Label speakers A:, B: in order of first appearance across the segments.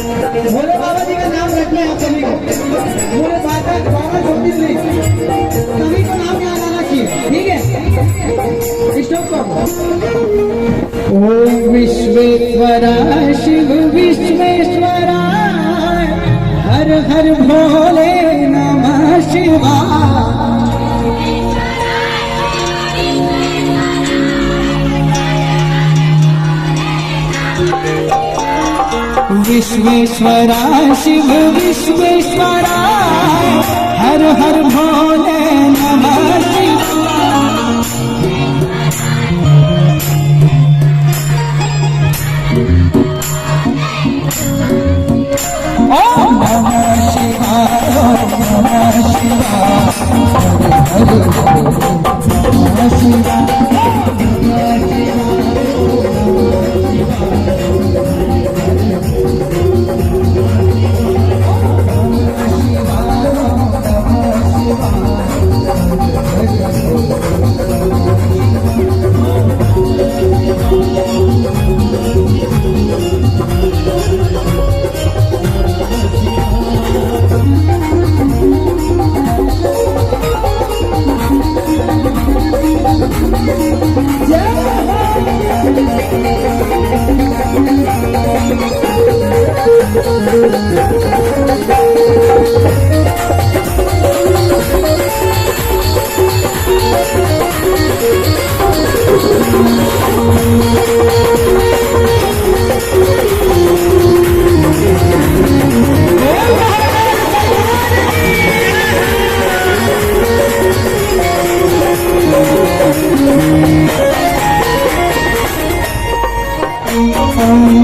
A: भोले बाबा जी का नाम रखना है आप सभी को। भोले बाबा ज्योतिष नहीं, सभी को नाम याद आना चाहिए, ठीक है। स्टॉप करो। ओम विश्वेश्वरा शिव विश्वेश्वरा हर हर भोले नमः शिवाय। विश्वेश्वरा शिव विश्वेश्वरा हर हर भोले नमः शिवाय। ओम नमः शिवाय ओम नमः शिवाय हर हर नमः शिवाय।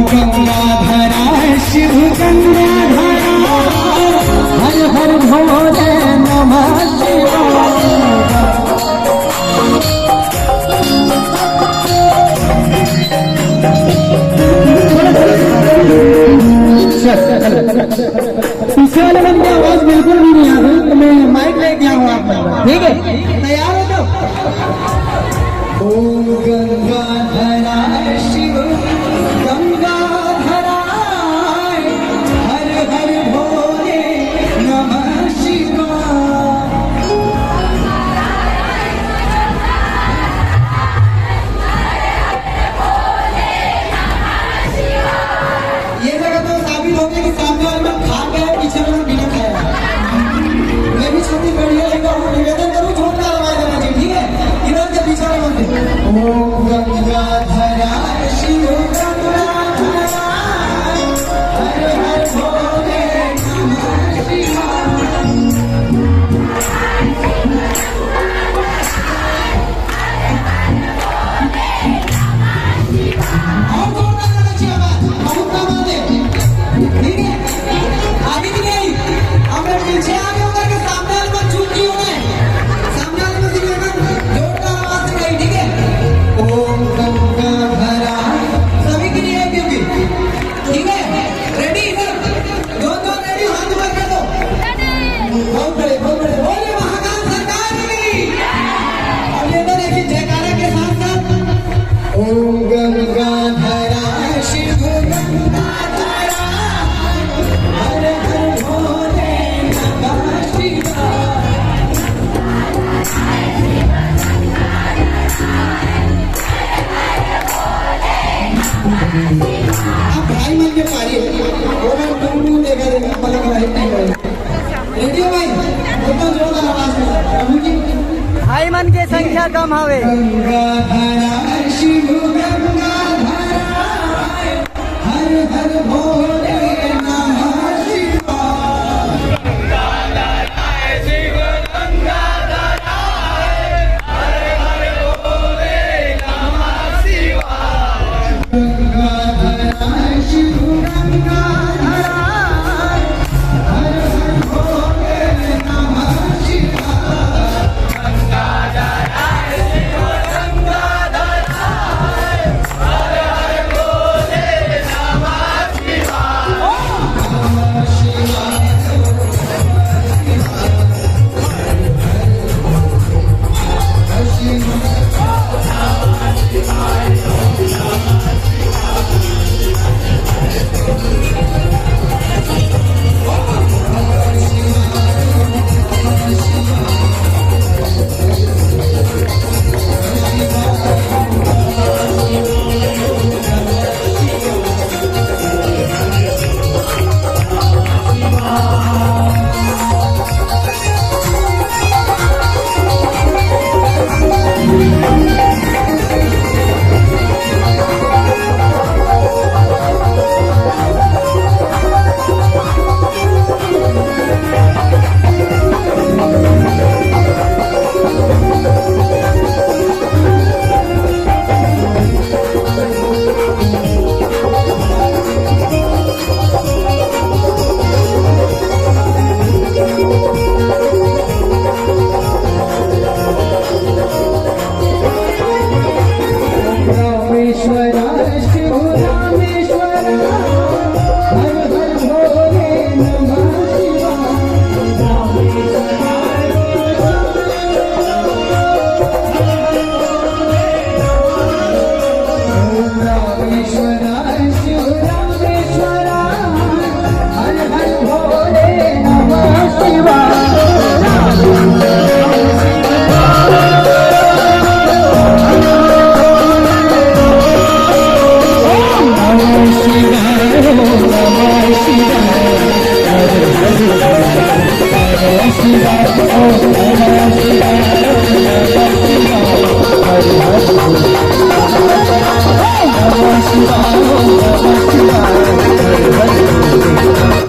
A: गंगाधरा शिव गंगाधरा हर हर भोले नमः शिवाय। पीछे वाले बंद की आवाज बिल्कुल भी नहीं आ रही, तो मैं माइक लेके आऊँ आप, ठीक है? तैयार हो तो? ओम गंगाधरा शिव गंगाधरा हर हर भोले नमः शिवाय। ये जगह तो साबित हो गया कि सामने वाले में खा गया, पीछे वाले में बिना खाया। मैं भी छोटी वीडियो लेकर निवेदन करूँ, छोटा आवाज आना चाहिए, ठीक है? इधर से पीछे वाले बंदे। ओम गंगाधरा शिव गंगाधरा हर हर भोले नमः शिवाय। और जोरदार करना चाहिए आवाज, बहुत काम आते, ठीक है? आगे भी नहीं, अब पीछे आगे होकर के सामने वाले में चूक नहीं होना है, सामने वाले में जोरदार आवाज से गई, ठीक है? ओम गंगाधरा सभी के लिए क्योंकि, ठीक है? रेडी इधर दोनों रेडी, हाथ ऊपर कर दो। बहुत बड़े बोले महाकाल सरकार की। और ये तो देखिए जयकारा के साथ साथ ओम गंगाधरा शिव गंगाधरा हर हर भोले नमः शिवाय। आप भाई मन के पारी देखा पलक भाई रेडियो भाई बहुत जोरदार आवाज में प्रभु जी।
B: भाई मन की संख्या कम हवे।
A: गंगाधरा शिव गंगाधरा हर हर भोले नमः शिवाय।
C: गंगाधरा शिव गंगाधरा हर हर भोले नमः शिवाय।
A: गंगाधरा शिव गंगाधरा हर हर भोले नमः शिवाय।
C: गंगाधरा शिव गंगाधरा हर हर भोले नमः शिवाय। Shiva,